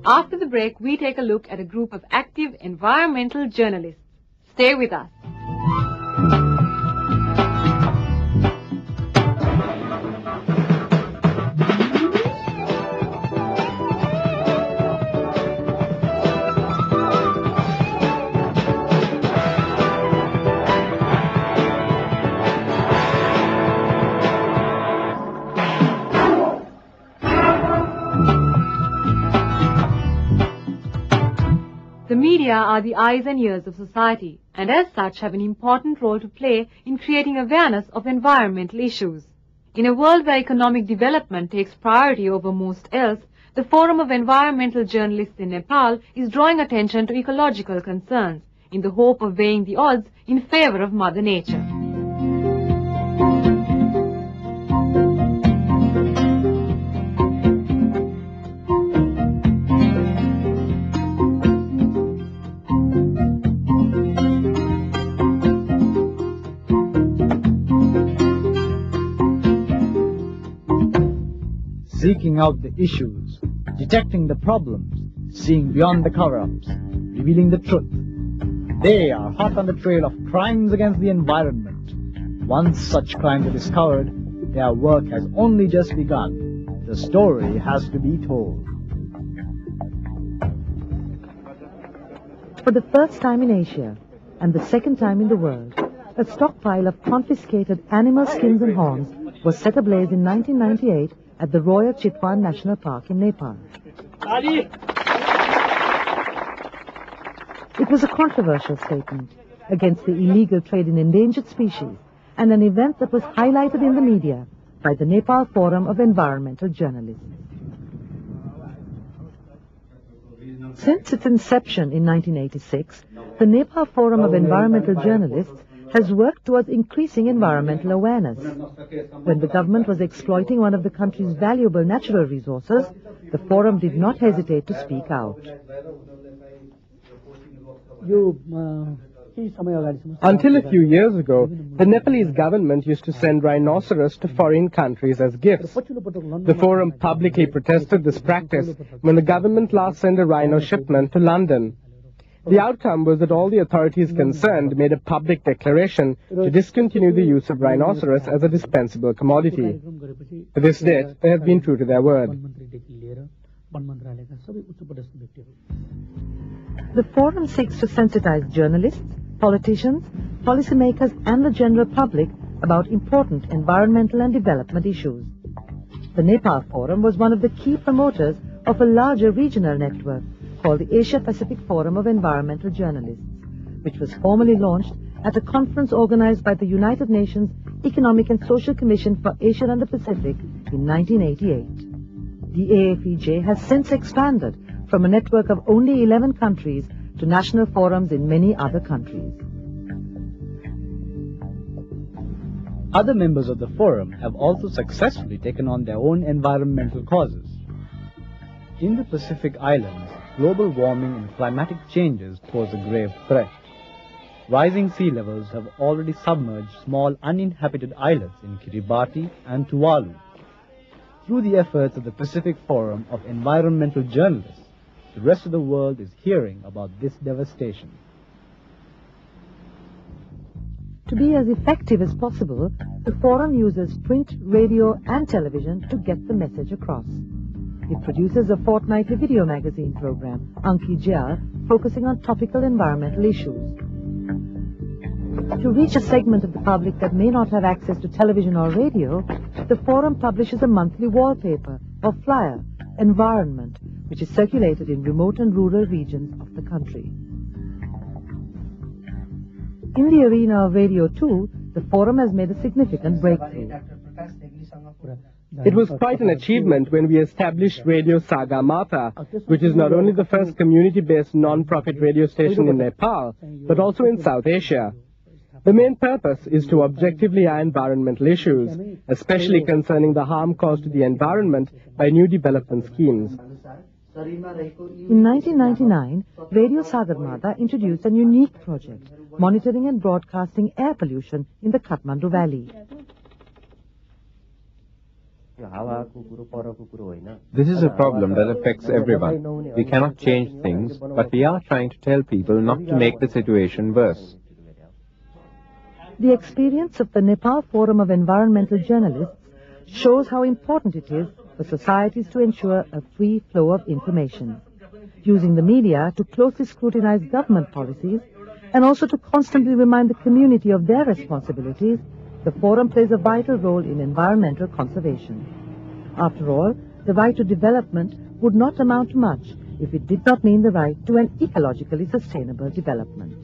After the break, we take a look at a group of active environmental journalists. Stay with us. The media are the eyes and ears of society, and as such have an important role to play in creating awareness of environmental issues. In a world where economic development takes priority over most else, the Forum of Environmental Journalists in Nepal is drawing attention to ecological concerns in the hope of weighing the odds in favor of Mother Nature. Seeking out the issues, detecting the problems, seeing beyond the cover-ups, revealing the truth. They are hot on the trail of crimes against the environment. Once such crimes are discovered, their work has only just begun. The story has to be told. For the first time in Asia, and the second time in the world, a stockpile of confiscated animal skins and horns was set ablaze in 1998 at the Royal Chitwan National Park in Nepal. It was a controversial statement against the illegal trade in endangered species and an event that was highlighted in the media by the Nepal Forum of Environmental Journalists. Since its inception in 1986, the Nepal Forum of Environmental Journalists has worked towards increasing environmental awareness. When the government was exploiting one of the country's valuable natural resources, the forum did not hesitate to speak out. Until a few years ago, the Nepalese government used to send rhinoceros to foreign countries as gifts. The forum publicly protested this practice when the government last sent a rhino shipment to London. The outcome was that all the authorities concerned made a public declaration to discontinue the use of rhinoceros as a dispensable commodity. To this date, they have been true to their word. The forum seeks to sensitize journalists, politicians, policymakers, and the general public about important environmental and development issues. The Nepal Forum was one of the key promoters of a larger regional network called the Asia-Pacific Forum of Environmental Journalists, which was formally launched at a conference organized by the United Nations Economic and Social Commission for Asia and the Pacific in 1988. The AFEJ has since expanded from a network of only 11 countries to national forums in many other countries. Other members of the forum have also successfully taken on their own environmental causes. In the Pacific Islands, global warming and climatic changes pose a grave threat. Rising sea levels have already submerged small uninhabited islets in Kiribati and Tuvalu. Through the efforts of the Pacific Forum of Environmental Journalists, the rest of the world is hearing about this devastation. To be as effective as possible, the forum uses print, radio, and television to get the message across. It produces a fortnightly video magazine program, Anki Jia, focusing on topical environmental issues. To reach a segment of the public that may not have access to television or radio, the forum publishes a monthly wallpaper or flyer, Environment, which is circulated in remote and rural regions of the country. In the arena of radio too, the forum has made a significant breakthrough. It was quite an achievement when we established Radio Saga Mata, which is not only the first community-based non-profit radio station in Nepal, but also in South Asia. The main purpose is to objectively eye environmental issues, especially concerning the harm caused to the environment by new development schemes. In 1999, Radio Sagarmatha introduced a unique project, monitoring and broadcasting air pollution in the Kathmandu Valley. This is a problem that affects everyone. We cannot change things, but we are trying to tell people not to make the situation worse. The experience of the Nepal Forum of Environmental Journalists shows how important it is for societies to ensure a free flow of information, using the media to closely scrutinize government policies and also to constantly remind the community of their responsibilities. The forum plays a vital role in environmental conservation. After all, the right to development would not amount to much if it did not mean the right to an ecologically sustainable development.